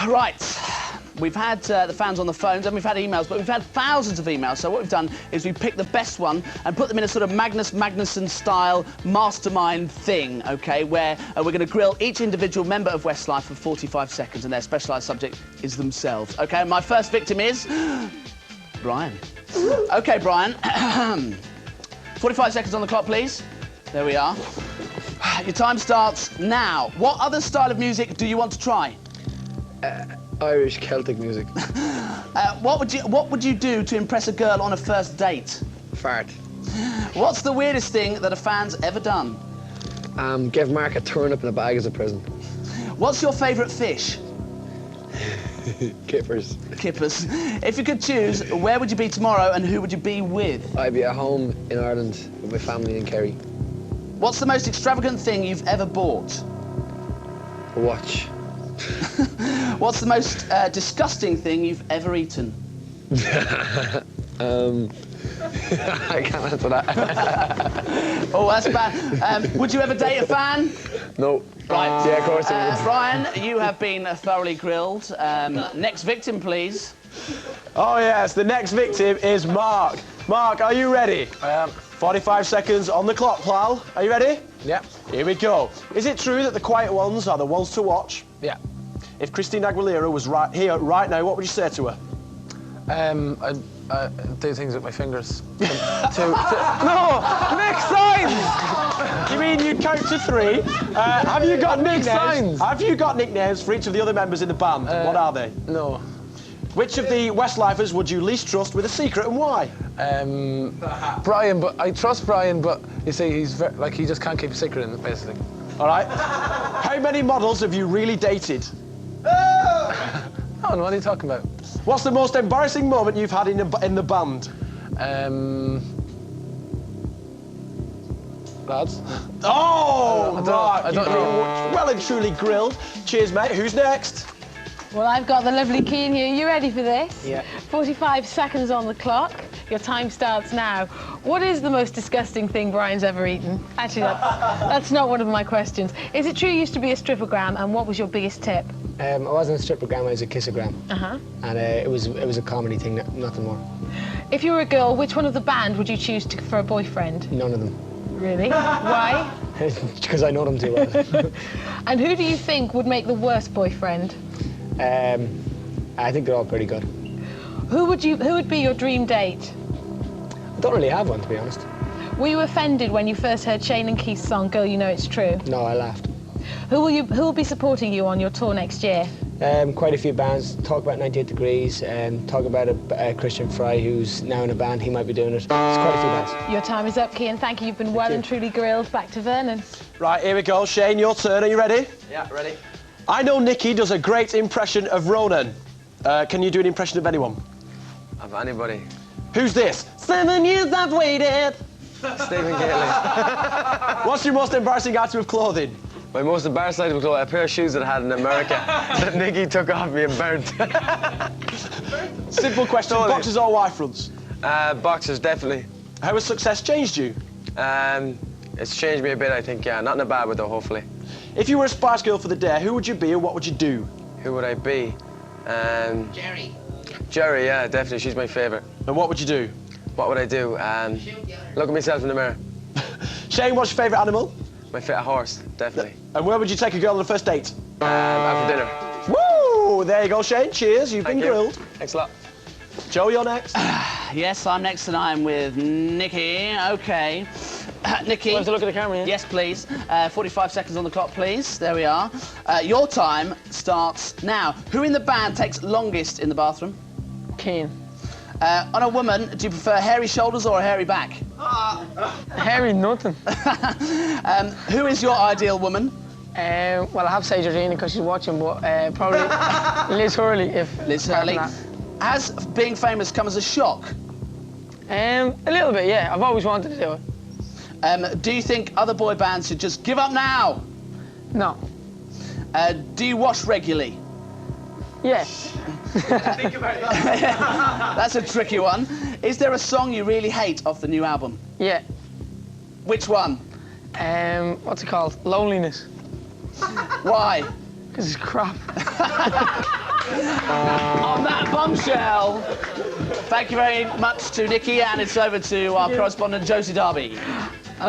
Right. We've had the fans on the phones and we've had emails, but we've had thousands of emails. So what we've done is we've picked the best one and put them in a sort of Magnus Magnusson-style mastermind thing, OK, where we're going to grill each individual member of Westlife for 45 seconds and their specialised subject is themselves. OK, my first victim is... Brian. OK, Brian. 45 seconds on the clock, please. There we are. Your time starts now. What other style of music do you want to try? Irish Celtic music. What would you do to impress a girl on a first date? Fart. What's the weirdest thing that a fan's ever done? Give Mark a turnip in a bag as a present. What's your favourite fish? Kippers. Kippers. If you could choose, where would you be tomorrow and who would you be with? I'd be at home in Ireland with my family in Kerry. What's the most extravagant thing you've ever bought? A watch. What's the most disgusting thing you've ever eaten? I can't answer that. Oh, that's bad. Would you ever date a fan? No. Right. Yeah, of course I would. Brian, you have been thoroughly grilled. Next victim, please. Oh, yes, the next victim is Mark. Mark, are you ready? I am. 45 seconds on the clock, pal. Are you ready? Yeah. Here we go. Is it true that the quiet ones are the ones to watch? Yeah. If Christine Aguilera was right here, right now, what would you say to her? I do things with my fingers. No! Make signs! You mean you'd count to 3? Have you got nicknames? Signs. Have you got nicknames for each of the other members in the band? What are they? No. Which of the Westlifers would you least trust with a secret and why? Brian, but I trust Brian, but you see, he's like he just can't keep a secret in it, basically. All right. How many models have you really dated? Oh, what are you talking about? What's the most embarrassing moment you've had in the band? Lads? Oh, I don't know. Well and truly grilled. Cheers, mate. Who's next? Well, I've got the lovely Keen here. You ready for this? Yeah. 45 seconds on the clock. Your time starts now. What is the most disgusting thing Brian's ever eaten? Actually, that's not one of my questions. Is it true you used to be a strippogram, and what was your biggest tip? I wasn't a strippogram, I was a kissogram. Uh-huh. And it was a comedy thing, nothing more. If you were a girl, which one of the band would you choose for a boyfriend? None of them. Really? Why? Because I know them too well. And who do you think would make the worst boyfriend? I think they're all pretty good. Who would be your dream date? I don't really have one, to be honest. Were you offended when you first heard Shane and Keith's song, Girl, You Know It's True? No, I laughed. Who will be supporting you on your tour next year? Quite a few bands. Talk about 98 Degrees, talk about a Christian Fry who's now in a band. He might be doing it. There's quite a few bands. Your time is up, Cian. Thank you. You've been well and truly grilled. Back to Vernon. Right, here we go. Shane, your turn. Are you ready? Yeah, ready. I know Nikki does a great impression of Ronan. Can you do an impression of anyone? Of anybody. Who's this? 7 years I've waited. Stephen Gately. What's your most embarrassing item of clothing? My most embarrassing item was a pair of shoes that I had in America that Nikki took off me and burnt. Simple question, Totally. boxers or Y fronts? Boxers, definitely. How has success changed you? It's changed me a bit, I think, yeah. Not in a bad way, though, hopefully. If you were a Spice Girl for the day, who would you be and what would you do? Who would I be? Jerry. Jerry, yeah, definitely. She's my favourite. And what would you do? What would I do? Look at myself in the mirror. Shane, what's your favourite animal? My favourite horse, definitely. And where would you take a girl on a first date? After dinner. Woo! There you go, Shane. Cheers, you've been Thank you. grilled. Thanks a lot. Joe, you're next. Yes, I'm next and I'm with Nikki. OK. Nikki. Want to look at the camera, yeah? Yes, please. 45 seconds on the clock, please. There we are. Your time starts now. Who in the band takes longest in the bathroom? Keen. On a woman, do you prefer hairy shoulders or a hairy back? Hairy nothing. Who is your ideal woman? Well, I have to say Georgina because she's watching, but probably Liz Hurley if... Liz apart from Hurley. Has being famous come as a shock? that. A little bit, yeah. I've always wanted to do it. Do you think other boy bands should just give up now? No. Do you wash regularly? Yeah. Think about that. That's a tricky one. Is there a song you really hate off the new album? Yeah. Which one? What's it called? Loneliness. Why? Because it's crap. On that bombshell, thank you very much to Nikki, and it's over to our correspondent, Josie Darby.